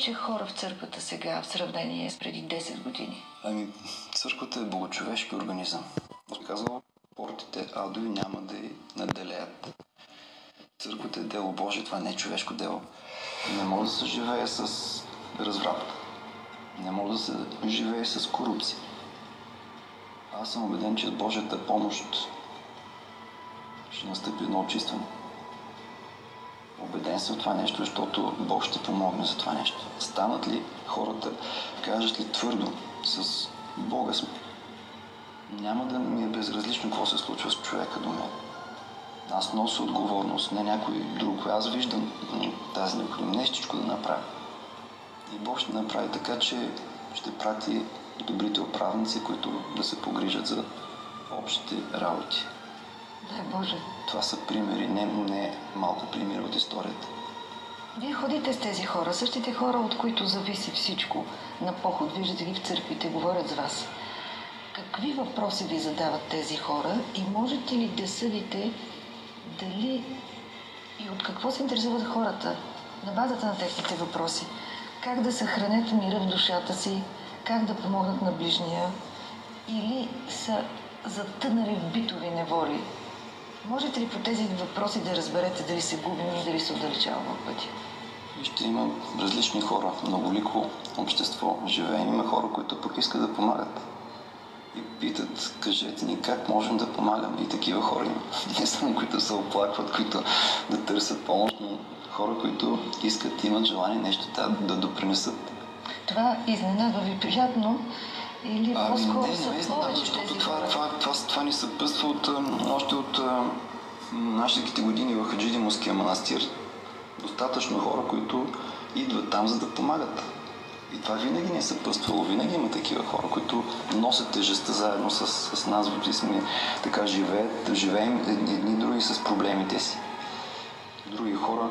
Че хора в църквата сега в сравнение с преди 10 години? Църквата е богочовешки организъм. Казва, портите адови няма да й наделеят. Църквата е дело Божие, това не е човешко дело. Не може да се живее с разврат. Не може да се живее с корупция. Аз съм убеден, че с Божията помощ ще настъпи едно очистване. Убеден съм в това нещо, защото Бог ще помогне за това нещо. Станат ли хората, кажат ли твърдо, с Бога сме, няма да ми е безразлично какво се случва с човека до мен. Аз нося отговорност, не някой друг. Аз виждам тази необходимост, нещичко да направя. И Бог ще направи така, че ще прати добрите управници, които да се погрижат за общите работи. Дай Боже. Това са примери, не малко примери от историята. Вие ходите с тези хора, същите хора, от които зависи всичко на поход. Виждате ги в църквите, говорят с вас. Какви въпроси ви задават тези хора и можете ли да съдите дали и от какво се интересуват хората на базата на техните въпроси? Как да съхранят мира в душата си, как да помогнат на ближния или са затънали в битови неволи? Можете ли по тези въпроси да разберете дали се губим и дали се отдалечаваме от пътя? Ще има различни хора, многолико общество живеем. Има хора, които пък искат да помагат. И питат, кажете ни как можем да помагаме. И такива хора има. Не само които се оплакват, които да търсят помощ, но хора, които искат, имат желание нещо да допринесат. Това изненадва ви приятно или по-скоро са повече тези хора? Това ни съпътства още от нашите години в Хаджидимовския манастир. Достатъчно хора, които идват там, за да помагат. И това винаги ни е съпътствало. Винаги има такива хора, които носят тежестта заедно с нас. Сме така живеем едни други с проблемите си. Други хора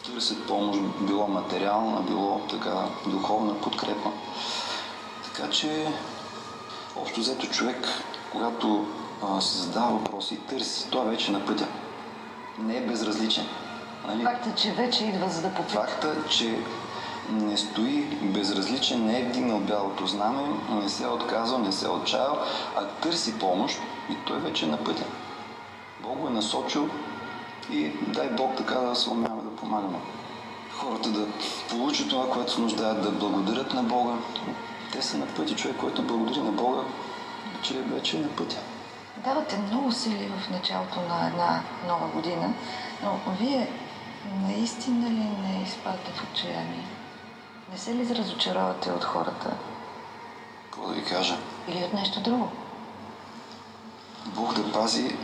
търсят помощ, било материална, било така духовна подкрепа. Така че, общо взето човек, когато се задава въпроси и търси, той вече на пътя. Не е безразличен. Нали? Факта, че вече идва за да попита. Факта, че не стои безразличен, не е вдигнал бялото знаме, не се е отказал, не се е отчаял, а търси помощ и той вече е на пътя. Бог го е насочил и дай Бог така да се умява да помагаме. Хората да получат това, което се нуждаят, да благодарят на Бога. Те са на пътя. Човек, който благодари на Бога, вече е на пътя. Давате много сили в началото на една нова година, но вие наистина ли не изпадате в отчаяние? Не се ли разочаровате от хората? Какво да ви кажа? Или от нещо друго? Бог да пази,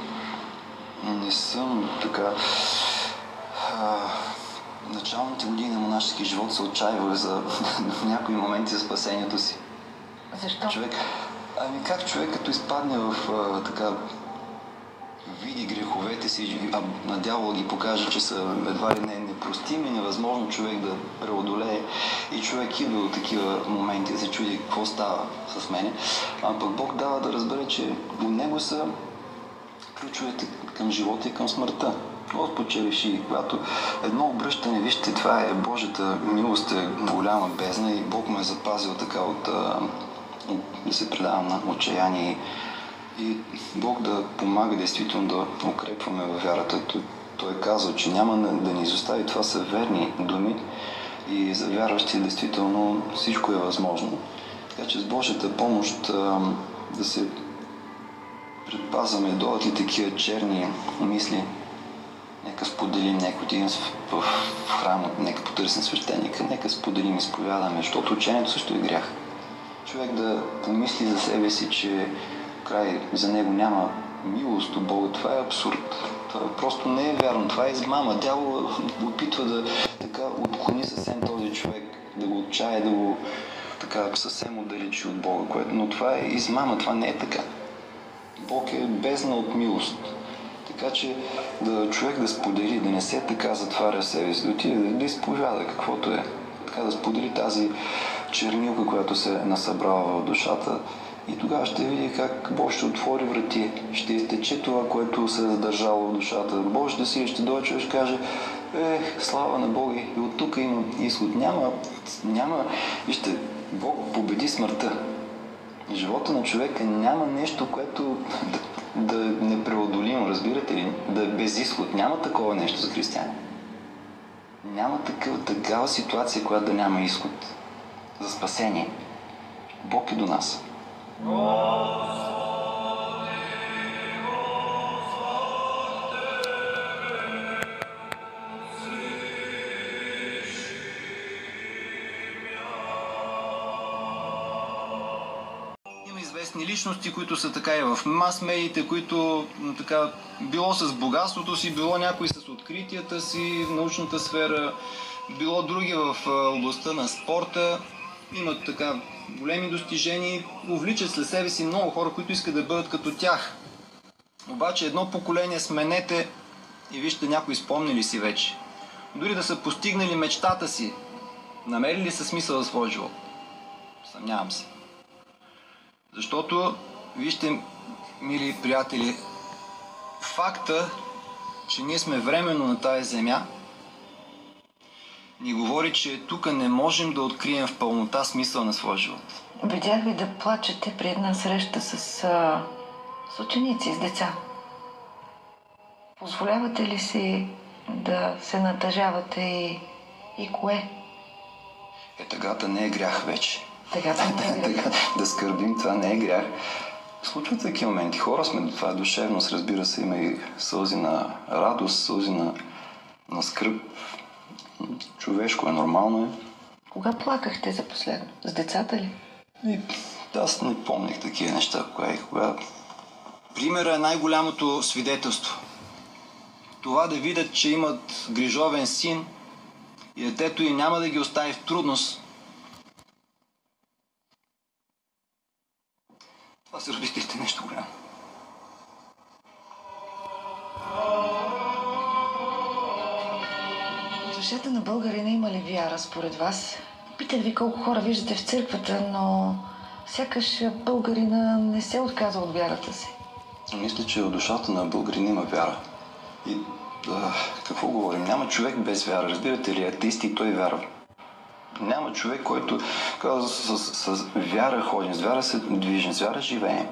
не съм така... началните години на монашески живот се отчаивах за някои моменти за спасението си. Защо? Как човек като изпадне в така види греховете си, а на дявола ги покаже, че са едва ли не непростими, невъзможно човек да преодолее и човек идва до такива моменти да се чуди какво става с мене, а пък Бог дава да разбере, че от него са ключовете към живота и към смъртта. Господ че реши, когато едно обръщане, вижте, това е Божията милост, е голяма бездна и Бог ме е запазил така от да се предавам на отчаяние и Бог да помага действително да укрепваме във вярата. Той е казал, че няма да ни изостави. Това са верни думи и за вярващи действително всичко е възможно. Така че с Божията помощ да се предпазваме, дойдат ли такива черни мисли, нека споделим, нека отидем в храма, нека потърсим свещеника, нека споделим, изповядаме, защото учението също е грях. Човек да помисли за себе си, че край за него няма милост от Бога, това е абсурд. Това просто не е вярно, това е измама. Дявол опитва да така отклони съвсем този човек, да го отчае, да го така съвсем отдалечи от Бога, но това е измама, това не е така. Бог е бездна от милост. Така че човек да сподели, да не се така затваря себе си, да отиде да изповяда каквото е. Така да сподели тази чернилка, която се е насъбрала в душата и тогава ще види как Бог ще отвори врати, ще изтече това, което се е задържало в душата. Божията сила ще дойде, човек ще каже, слава на Бога, и от тук има изход. Няма... Вижте, Бог победи смъртта. Живота на човека няма нещо, което да е непреодолимо, разбирате ли? Да е без изход. Няма такова нещо за християни. Няма такава ситуация, която да няма изход за спасение. Бог е до нас. Има известни личности, които са така и в мас-медиите, които така било с богатството си, било някой с откритията си в научната сфера, било други в областта на спорта. Имат така големи достижения, увличат след себе си много хора, които искат да бъдат като тях. Обаче едно поколение сменете и вижте, някои спомнили си вече. Дори да са постигнали мечтата си, намерили са смисъл за своя живот. Съмнявам се. Защото, вижте, мили приятели, факта, че ние сме временно на тази земя, ни говори, че тук не можем да открием в пълнота смисъл на своя живот. Видях ви да плачете при една среща с ученици, с деца. Позволявате ли си да се натъжавате и кое? Тъгата не е грях вече. Тъгата не е грях. Да скърбим, това не е грях. Случват такива моменти. Хора сме, това е душевност, разбира се, има и сълзи на радост, сълзи на скръб. Човешко е, нормално е. Кога плакахте за последно? С децата ли? Аз не помних такива неща. Кога... Примерът е най-голямото свидетелство. Това да видят, че имат грижовен син и детето им няма да ги остави в трудност. Това са родителите нещо голямо. В душата на българина има ли вяра според вас? Питах ви колко хора виждате в църквата, но сякаш българина не се отказва от вярата си. Мисля, че в душата на българина има вяра. И какво говорим? Няма човек без вяра. Разбирате ли, атеисти и той вярва. Няма човек, който казва с вяра ходим, с вяра се движим, с вяра живеем.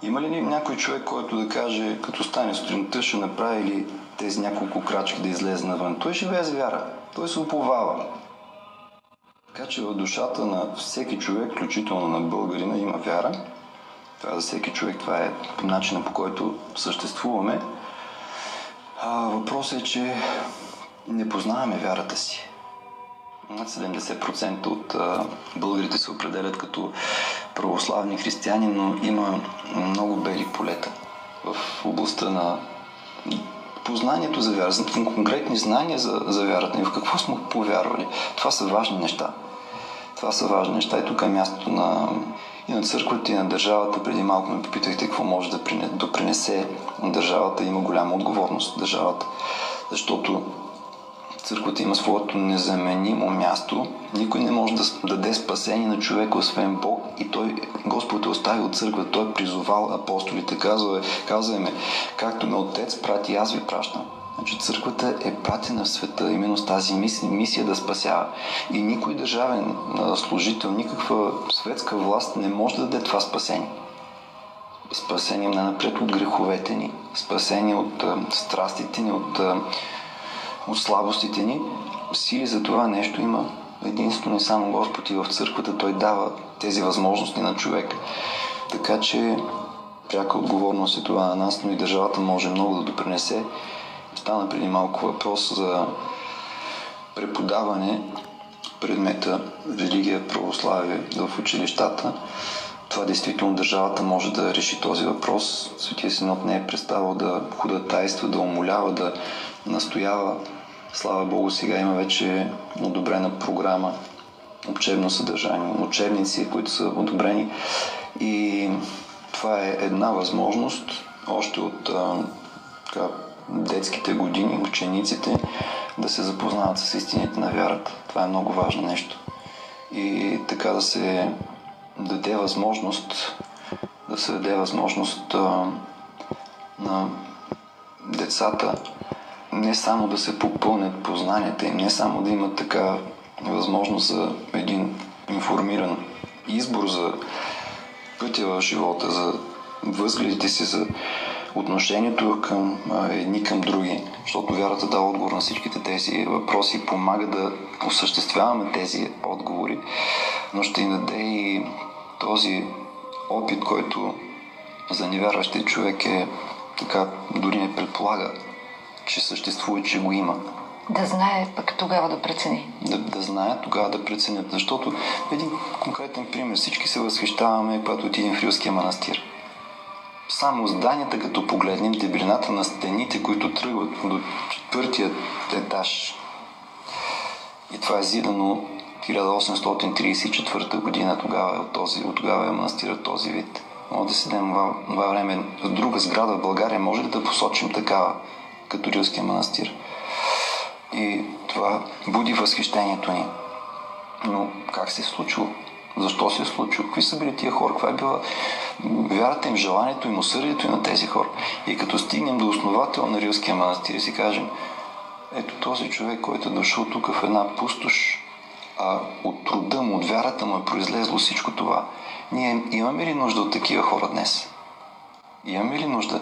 Има ли някой човек, който да каже, като стане сутринта, ще направи ли тези няколко крачки да излезе навън? Той живее с вяра. Той се уповава. Така че в душата на всеки човек, включително на българина, има вяра. Това за всеки човек, това е начинът, по който съществуваме. Въпросът е, че не познаваме вярата си. Над 70% от българите се определят като православни християни, но има много бели полета в областта на познанието за вяра, конкретни знания за вярата и в какво сме повярвали. Това са важни неща. Това са важни неща и тук е мястото и на църквата, и на държавата. Преди малко ме попитахте какво може да допринесе държавата. Има голяма отговорност държавата, защото църквата има своето незаменимо място. Никой не може да даде спасение на човека, освен Бог. И Господ е оставил църквата. Той е призовал апостолите. Казва им, както ме Отец прати, аз ви пращам. Значи църквата е пратена в света именно с тази мисия да спасява. И никой държавен служител, никаква светска власт не може да даде това спасение. Спасение най-напред от греховете ни. Спасение от страстите ни, от слабостите ни. Сили за това нещо има единствено и само Господ, и в църквата Той дава тези възможности на човек. Така че пряка отговорност е това на нас, но и държавата може много да допринесе. Стана преди малко въпрос за преподаване предмета религия, православие в училищата. Това действително държавата може да реши този въпрос. Светия Синод не е преставал да ходатайства, да умолява, да настоява. Слава Богу, сега има вече одобрена програма, учебно съдържание, учебници, които са одобрени. И това е една възможност още от детските години, учениците да се запознават с истините на вярата. Това е много важно нещо. И така да се даде възможност на децата не само да се попълнят познанията им, не само да имат така възможност за един информиран избор за пътя в живота, за възгледите си, за отношението към едни към други, защото вярата дава отговор на всичките тези въпроси и помага да осъществяваме тези отговори, но ще ни даде и този опит, който за невярващия човек е така, дори не предполага, че съществува, че го има. Да знае, пък тогава да прецени. Да знае, тогава да преценят. Защото един конкретен пример. Всички се възхищаваме, когато отидем в Рилския манастир. Само зданията, като погледнем, дебелината на стените, които тръгват до 4-тият етаж. И това е зидано 1834 година, от тогава е манастирът този вид. Може да седем това време в друга сграда в България, може ли да посочим такава, като Рилския манастир? И това буди възхищението ни. Но как се е случило? Защо се е случило? Какви са били тия хора? Каква е била вярата им, желанието им, усърдието им на тези хора? И като стигнем до основател на Рилския манастир и си кажем, ето този човек, който е дошъл тук в една пустош, а от труда му, от вярата му е произлезло всичко това. Ние имаме ли нужда от такива хора днес? Имаме ли нужда?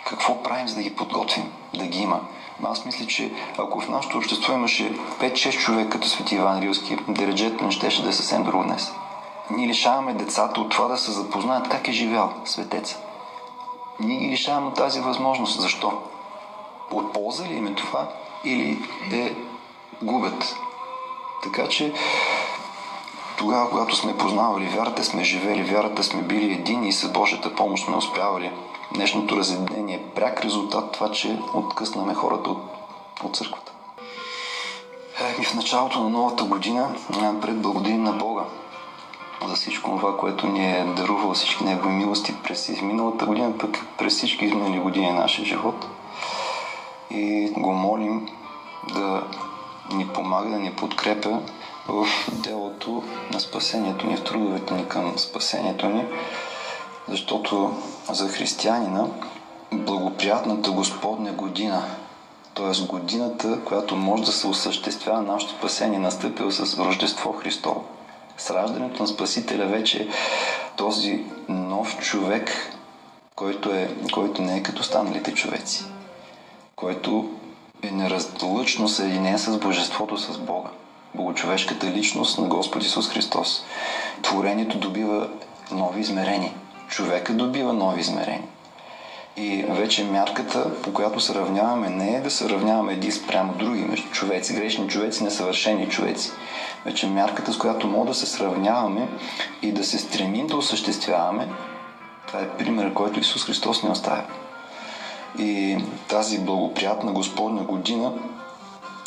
Какво правим, за да ги подготвим? Да ги има. Аз мисля, че ако в нашето общество имаше 5-6 човека като Свети Иван Рилски, дереджето не щеше да е съвсем друго днес. Ние лишаваме децата от това да се запознаят как е живял светеца. Ние ги лишаваме от тази възможност. Защо? От полза ли им е това или губят? Така че тогава, когато сме познавали вярата, сме живели вярата, сме били едини и с Божията помощ сме успявали. Днешното разединение е пряк резултат това, че откъснаме хората от църквата. И в началото на новата година пред благодарим на Бога за всичко това, което ни е дарувал, всички Негови милости през изминалата година, пък през всички изминали години на нашия живот. И го молим да ни помага, да ни подкрепя в делото на спасението ни, в трудовете ни към спасението ни, защото за християнина благоприятната Господня година, т.е. годината, която може да се осъществява нашето спасение, настъпил с Рождество Христово. С раждането на Спасителя вече този нов човек, който не е като останалите човеци, който е неразлъчно съединен с Божеството, с Бога. Богочовешката личност на Господ Исус Христос. Творението добива нови измерения. Човека добива нови измерения. И вече мярката, по която се равняваме, не е да се равняваме един спрямо други, между човеци, грешни човеци, несъвършени човеци. Вече мярката, с която мога да се сравняваме и да се стремим да осъществяваме, това е пример, който Исус Христос ни оставя. И тази благоприятна Господня година,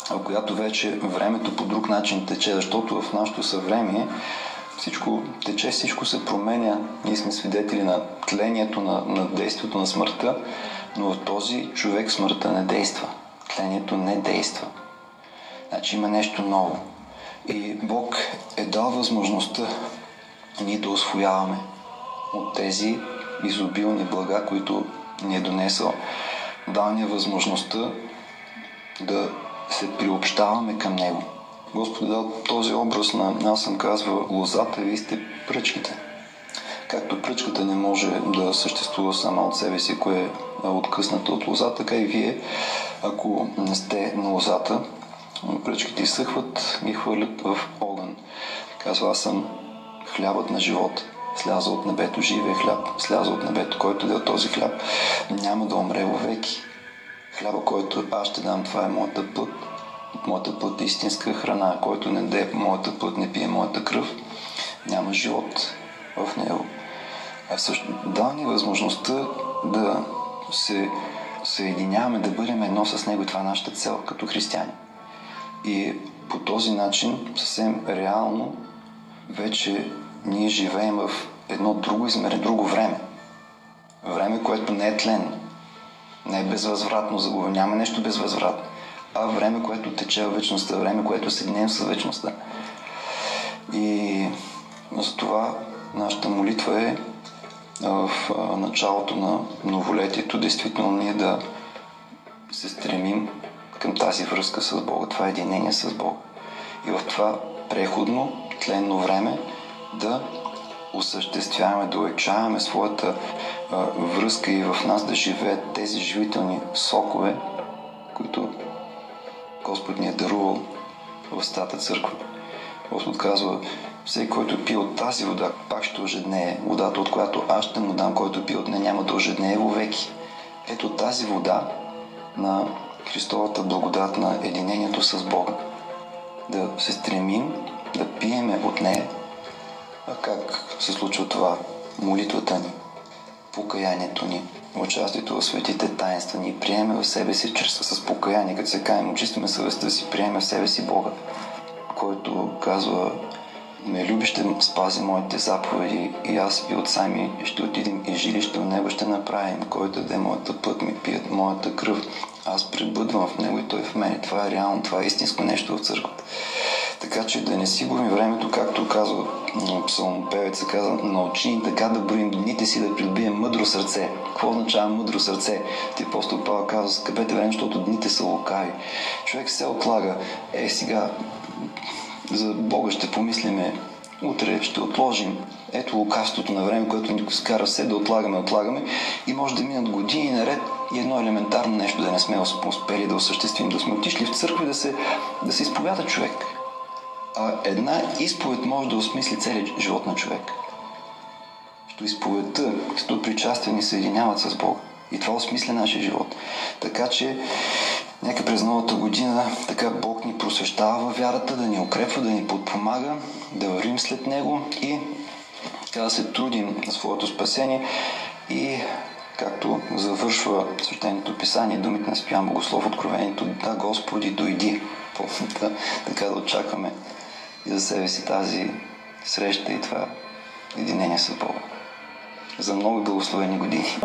в която вече времето по друг начин тече, защото в нашето съвремие всичко тече, всичко се променя. Ние сме свидетели на тлението, на действието на смъртта, но в този човек смъртта не действа. Тлението не действа. Значи има нещо ново. И Бог е дал възможността ние да усвояваме от тези изобилни блага, които ни е донесъл. Дал ни е възможността да се приобщаваме към Него. Господ е дал този образ аз съм казвал, лозата, вие сте пръчките. Както пръчката не може да съществува сама от себе си, ако е откъсната от лозата, така и вие, ако не сте на лозата, пръчките изсъхват и хвърлят в огън. Казва, аз съм хлябът на живот, сляза от небето, живия хляб, сляза от небето, който да този хляб няма да умре вовеки. Хляба, който аз ще дам, това е моята плът. Моята плът е истинска храна, който не даде моята плът, не пие моята кръв, няма живот в него. А също дава ни възможността да се съединяваме, да бъдем едно с него и това е нашата цел като християни. И по този начин, съвсем реално, вече ние живеем в едно друго измерение, друго време. Време, което не е тленно, не е безвъзвратно загубено, няма нещо безвъзвратно, а време, което тече в вечността, време, което съединем с вечността. И затова нашата молитва е в началото на новолетието, действително ние да се стремим към тази връзка с Бога, това единение с Бога. И в това преходно, тленно време да осъществяваме, да увеличаваме своята връзка и в нас да живеят тези живителни сокове, които Господ ни е дарувал в Святата църква. Господ казва, всеки, който пие от тази вода, пак ще ожеднее. Водата, от която аз ще му дам, който пие от нея, няма да ожеднее вовеки. Ето тази вода на Христовата благодат, на единението с Бога. Да се стремим да пиеме от нея. А как се случва това? Молитвата ни, покаянието ни, участието в светите таинства ни приеме в себе си чрез с покаяние, като се каем, очистваме съвестта си, приеме в себе си Бога, който казва, ме люби, ще спази моите заповеди и аз и отца ми ще отидем и жилище в него ще направим, който даде моята път ми, пият моята кръв. Аз пребъдвам в него и той в мен. Това е реално, това е истинско нещо в църквата. Така че да не си губим времето, както казва псалмопевеца, казва, научи ни така да броим дните си, да придобием мъдро сърце. Какво означава мъдро сърце? Ти апостол Павел казва, скъпете време, защото дните са лукави. Човек се отлага. Сега за Бога ще помислиме, утре ще отложим. Ето лукавството на време, което ни скара все да отлагаме и може да минат години наред и едно елементарно нещо да не сме успели да осъществим, да сме отишли в църква и да се изповяда човек. А една изповед може да осмисли целият живот на човек. Защото изповедта, като причастие ни съединяват с Бога. И това осмисля нашия живот. Така че нека през новата година така Бог ни просвещава във вярата, да ни укрепва, да ни подпомага, да вървим след Него и така да се трудим на своето спасение и както завършва Свещеното писание, думите на Спян Богослов, Откровението, да, Господи, дойди. Така да очакваме и за себе си тази среща и това единение с Бога. За много благословени години.